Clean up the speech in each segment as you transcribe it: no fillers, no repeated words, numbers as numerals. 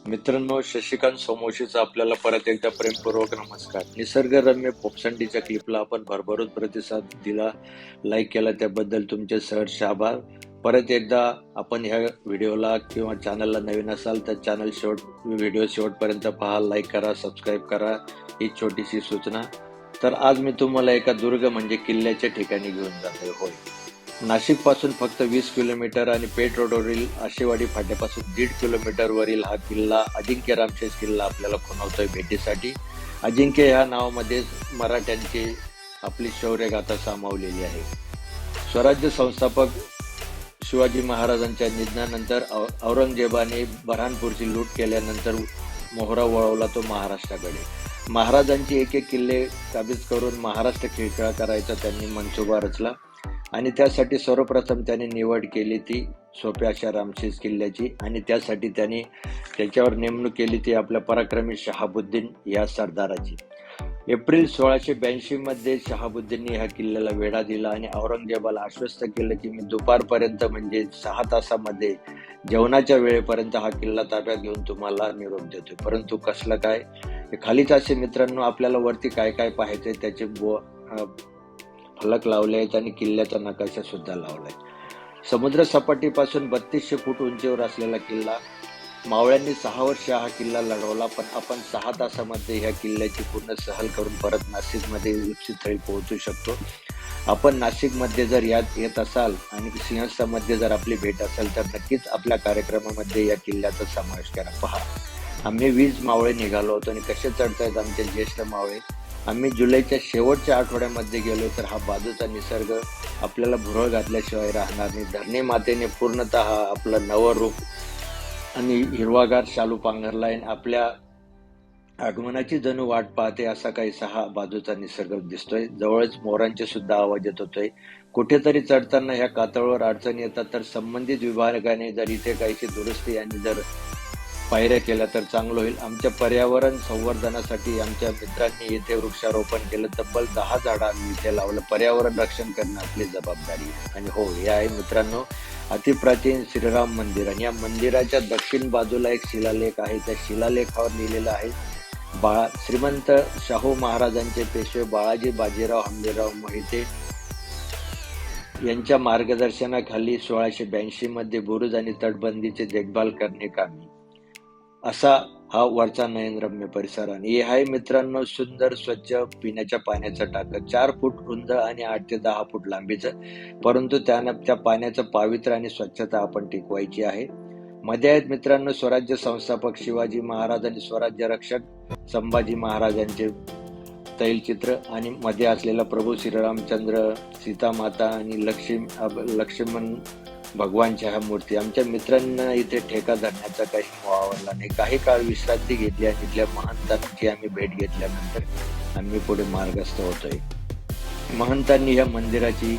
मित्रांनो, शशिकांत सोमवंशीचा आपल्याला परत एकदा प्रेमपूर्वक नमस्कार. निसर्गरम्य पोपसंडीच्या क्लिपला आपण भरभरून प्रतिसाद दिला, लाईक केला त्याबद्दल तुमचे सहर्ष आभार. परत एकदा आपण ह्या व्हिडिओला किंवा चॅनलला नवीन असाल तर व्हिडिओ शेवटपर्यंत पहा, लाईक करा, सबस्क्राईब करा, ही छोटीशी सूचना. तर आज मी तुम्हाला एका दुर्ग म्हणजे किल्ल्याच्या ठिकाणी घेऊन जातोय. होय, नाशिक पासून फक्त 20 किलोमीटर आणि पेठ रोडवरील आशेवाडी फाट्यापासून 1.5 किलोमीटर वरील हा किल्ला अजिंक्य रामशेष किल्ला आपल्याला खुणवतोय भेटीसाठी. अजिंक्य ह्या नावामध्ये मराठ्यांची आपली शौर्यगाथा सामावलेली आहे. स्वराज्य संस्थापक शिवाजी महाराजांच्या निधनानंतर औरंगजेबाने बऱ्हाणपूरची लूट केल्यानंतर मोहरा वळवला तो महाराष्ट्राकडे. महाराजांची एक किल्ले काबीज करून महाराष्ट्र खिळखिळा करायचा त्यांनी मनसुबा रचला आणि त्यासाठी सर्वप्रथम त्याने निवड केली ती सोप्या अशा रामशेष किल्ल्याची आणि त्यासाठी त्याने त्याच्यावर नेमणूक केली ती आपल्या पराक्रमी शहाबुद्दीन या सरदाराची. एप्रिल 1682 मध्ये शहाबुद्दीनने ह्या किल्ल्याला वेढा दिला आणि औरंगजेबाला आश्वस्त केलं की मी दुपारपर्यंत म्हणजे 6 तासामध्ये जेवणाच्या वेळेपर्यंत हा किल्ला ताब्यात घेऊन तुम्हाला निरोप देतोय. परंतु कसलं काय, खालीच असे मित्रांनो आपल्याला वरती काय काय पाहायचंय त्याचे फलक लावले आहेत आणि किल्ल्याचा नकाशा सुद्धा लावलाय. समुद्र सपाटीपासून 3200 फूट उंचीवर असलेला किल्ला. मावळ्यांनी 6 वर्ष हा किल्ला लढवला, पण आपण 6 तासामध्ये ह्या किल्ल्याची पूर्ण सहल करून परत नाशिकमध्ये स्थळी पोहोचू शकतो. आपण नाशिकमध्ये जर येत असाल आणि सिंहस्थामध्ये जर आपली भेट असेल तर नक्कीच आपल्या कार्यक्रमामध्ये या किल्ल्याचा समावेश करा. पहा, आम्ही 20 मावळे निघालो होतो आणि कसे चढतायत आमचे ज्येष्ठ मावळे. आम्ही जुलैच्या शेवटच्या आठवड्यामध्ये गेलो तर हा बाजूचा निसर्ग आपल्याला भुरळ घातल्याशिवाय राहणार नाही. धरणी मातेने पूर्णतः आपलं नवं रूप आणि हिरवागार शालू पांघरलाय. आपल्या आगमनाची जणू वाट पाहते असा काहीसा हा बाजूचा निसर्ग दिसतोय. जवळच मोरांचे सुद्धा आवाज येत होतोय. कुठेतरी चढताना ह्या कातळावर अडचणी येतात तर संबंधित विभागाने जर इथे काहीशी दुरुस्ती आणि जर पायऱ्या केल्या तर चांगलं होईल. आमच्या पर्यावरण संवर्धनासाठी आमच्या मित्रांनी येथे वृक्षारोपण केलं. तब्बल 10 झाडं आम्ही इथे लावलं. पर्यावरण रक्षण करणं आपली जबाबदारी आहे. आणि हो, हे आहे मित्रांनो अतिप्राचीन श्रीराम मंदिर आणि या मंदिराच्या दक्षिण बाजूला एक शिलालेख आहे. त्या शिलालेखावर लिहिलेलं आहे श्रीमंत शाहू महाराजांचे पेशवे बाळाजी बाजीराव हंबीरराव मोहिते यांच्या मार्गदर्शनाखाली 1682 मध्ये बुरुज आणि तटबंदीचे देखभाल करणे कामी. असा हा वरचा नयनरम्य परिसर आणि हे आहे मित्रांनो सुंदर स्वच्छ पिण्याच्या पाण्याचं टाकं. 4 फूट रुंद आणि 8 ते 10 फूट लांबीचं. परंतु त्या पाण्याचं पावित्र्य आणि स्वच्छता आपण टिकवायची आहे. मध्ये आहेत मित्रांनो स्वराज्य संस्थापक शिवाजी महाराज आणि स्वराज्य रक्षक संभाजी महाराजांचे तैलचित्र आणि मध्ये असलेला प्रभू श्रीरामचंद्र, सीतामाता आणि लक्ष्मण भगवानच्या ह्या मूर्ती. आमच्या मित्रांना इथे ठेका धरण्याचा काही वावरला नाही. काही काळ विश्रांती घेतली आणि इथल्या महंतांची आम्ही भेट घेतल्यानंतर आम्ही पुढे मार्गस्थ होतोय. महंतांनी ह्या मंदिराची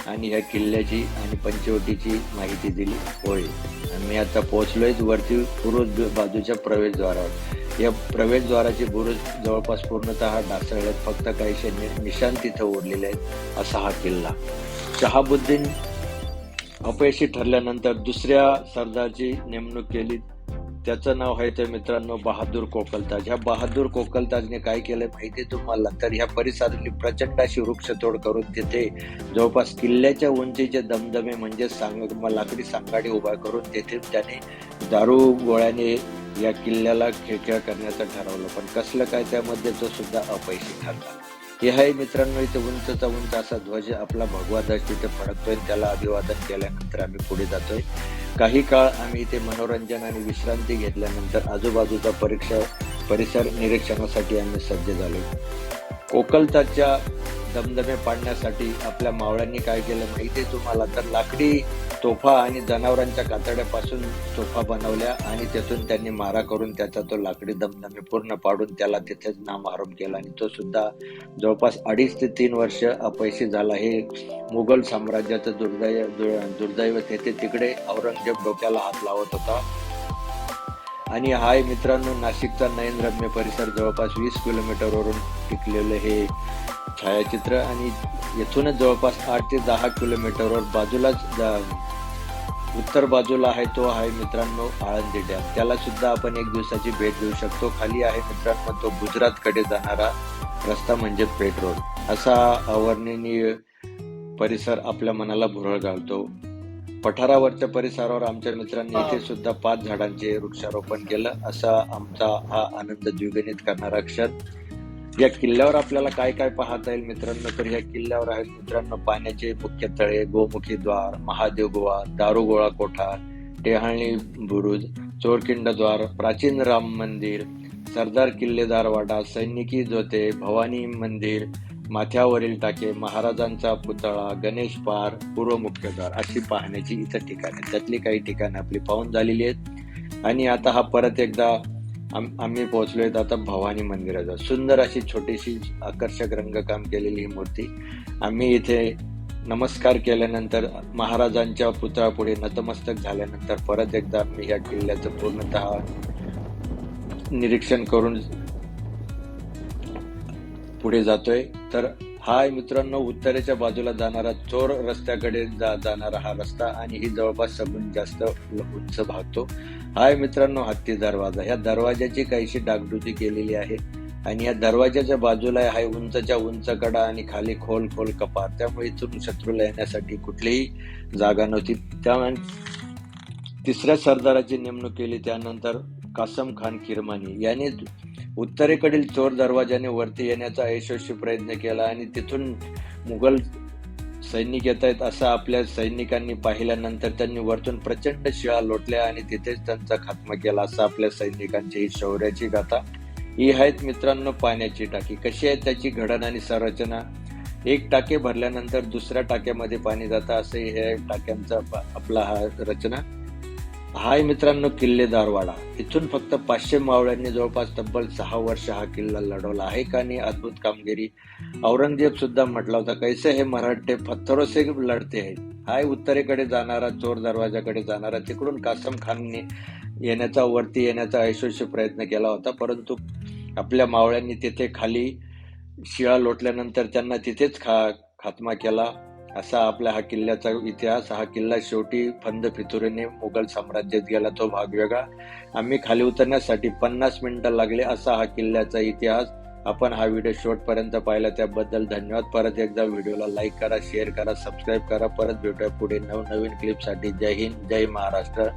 आणि ह्या किल्ल्याची आणि पंचवटीची माहिती दिली. होय, आम्ही आता पोहोचलोय वरती पूर्व बाजूच्या प्रवेशद्वारावर. या प्रवेशद्वाराचे बुरुज जवळपास पूर्णतः ढासळलेत. फक्त काहीशे निशाण तिथं उरलेले आहेत. असा हा किल्ला. शहाबुद्दीन अपयशी ठरल्यानंतर दुसऱ्या सरदारची नेमणूक केली. त्याचं नाव आहे तर मित्रांनो बहादूर कोकलताज. ह्या बहादूर कोकलताजने काय केलं माहिती तुम्हाला, तर ह्या परिसरातली प्रचंड अशी वृक्षतोड करून तिथे जवळपास किल्ल्याच्या उंचीचे दमदमे म्हणजे लाकडी सांगाडी उभा करून तेथे त्याने दारू गोळ्याने या किल्ल्याला खिळखिळा करण्याचं ठरवलं. पण कसलं काय, त्यामध्ये तो सुद्धा अपयशी ठरला. हे आहे मित्रांनो इथे उंचचा उंच असा ध्वज आपला भगवा ध्वज तिथे फडकतोय. त्याला अभिवादन केल्यानंतर आम्ही पुढे जातोय. काही काळ आम्ही इथे मनोरंजन आणि विश्रांती घेतल्यानंतर आजूबाजूचा परिसर निरीक्षणासाठी आम्ही सज्ज झालो. कोकलताच्या दमदमे पाडण्यासाठी आपल्या मावळ्यांनी काय केलं माहिती तुम्हाला, तर लाकडी तोफा आणि जनावरांच्या कातड्यापासून तोफा बनवल्या आणि त्यातून त्यांनी मारा करून त्याचा तो लाकडी दमदमे पूर्ण पाडून त्याला तिथेच नामहारोम केला आणि तो सुद्धा जवळपास 2.5 ते 3 वर्ष अपयशी झाला. हे मुघल साम्राज्याचं दुर्दैव. तिकडे औरंगजेब डोक्याला हात लावत होता. आणि हाय मित्रांनो नाशिकचा नयनरम्य परिसर. जवळपास 20 किलोमीटरवरून टिकलेलं हे छायाचित्र आणि येथूनच जवळपास 8 ते 10 किलोमीटरवर बाजूलाच उत्तर बाजूला आहे तो आहे मित्रांनो आळंदी डॅम. त्याला सुद्धा आपण एक दिवसाची भेट देऊ शकतो. खाली आहे मित्रांनो तो गुजरातकडे जाणारा रस्ता म्हणजे पेठ रोड. असा अवर्णनीय परिसर आपल्या मनाला भुरळ घालतो. पठारावरच्या परिसरावर आमच्या मित्रांनी इथे सुद्धा 5 झाडांचे वृक्षारोपण केलं. असा आमचा हा आनंद द्विगुणित करणारा क्षण. या किल्ल्यावर आपल्याला काय काय पाहता येईल मित्रांनो, तर या किल्ल्यावर आहेत मित्रांनो पाण्याचे मुख्य तळे, गोमुखी द्वार, महादेव गुहा, दारुगोळा कोठा, टेहाळणी बुरुज, चोरकिंड द्वार, प्राचीन राम मंदिर, सरदार किल्लेदार वाडा, सैनिकी जोते, भवानी मंदिर, माथ्यावरील टाके, महाराजांचा पुतळा, गणेश पार, पूर्व मुख्य द्वार अशी पाहण्याची इथं ठिकाणे. त्यातली काही ठिकाणे आपली पाहून झालेली आहेत आणि आता हा परत एकदा आम्ही पोहोचलोय आता भवानी मंदिराचा. सुंदर अशी छोटीशी आकर्षक रंगकाम केलेली ही मूर्ती. आम्ही इथे नमस्कार केल्यानंतर महाराजांच्या पुतळ्यापुढे नतमस्तक झाल्यानंतर परत एकदा आम्ही या किल्ल्याचं पूर्णतः निरीक्षण करून पुढे जातोय. तर हा आहे मित्रांनो उत्तरेच्या बाजूला जाणारा चोर रस्त्याकडे जाणारा हा रस्ता आणि ही जवळपास सगळ्यात जास्त उंच भागतो. हा आहे मित्रांनो हत्ती दरवाजा. या दरवाजाची काहीशी डागडुजी केलेली आहे आणि या दरवाजाच्या बाजूला आहे उंचच्या उंच कडा आणि खाली खोल खोल कपाट. त्यामुळे इथून शत्रूला येण्यासाठी कुठलीही जागा नव्हती. त्यामुळे तिसऱ्या सरदाराची नेमणूक केली. त्यानंतर कासम खान किरमानी याने उत्तरेकडील चोर दरवाजाने वरती येण्याचा यशस्वी प्रयत्न केला आणि तिथून मुघल सैनिक येत आहेत असं आपल्या सैनिकांनी पाहिल्यानंतर त्यांनी वरतून प्रचंड शिळा लोटल्या आणि तिथेच त्यांचा खात्मा केला. असं आपल्या सैनिकांची ही शौर्याची गाथा. ही आहेत मित्रांनो पाण्याची टाकी. कशी आहे त्याची घडण आणि संरचना. एक टाके भरल्यानंतर दुसऱ्या टाक्यामध्ये पाणी जातं असं हे टाक्यांचा आपला हा रचना. हा आहे मित्रांनो किल्लेदार वाडा. इथून फक्त 500 मावळ्यांनी जवळपास तब्बल 6 वर्ष हा किल्ला लढवला आहे. आणि अद्भुत कामगिरी. औरंगजेब सुद्धा म्हटला होता कैसे हे मराठे पत्थरों से लढते आहेत. हा उत्तरेकडे जाणारा चोर दरवाजाकडे जाणारा. तिकडून कासम खानने वरती येण्याचा यशस्वी प्रयत्न केला होता, परंतु आपल्या मावळ्यांनी तिथे खाली शिळा लोटल्यानंतर त्यांना तिथेच खात्मा केला. असा आपल्या हा किल्ल्याचा इतिहास. हा किल्ला शेवटी फंद फितुरीने मुघल साम्राज्यात गेला, तो भाग वेगळा. आम्ही खाली उतरण्यासाठी 50 मिनिटं लागले. असा हा किल्ल्याचा इतिहास. आपण हा व्हिडिओ शेवटपर्यंत पाहिला त्याबद्दल धन्यवाद. परत एकदा व्हिडिओला लाईक करा, शेअर करा, सबस्क्राईब करा. परत भेटूया पुढे नवनवीन क्लिपसाठी. जय हिंद, जय महाराष्ट्र.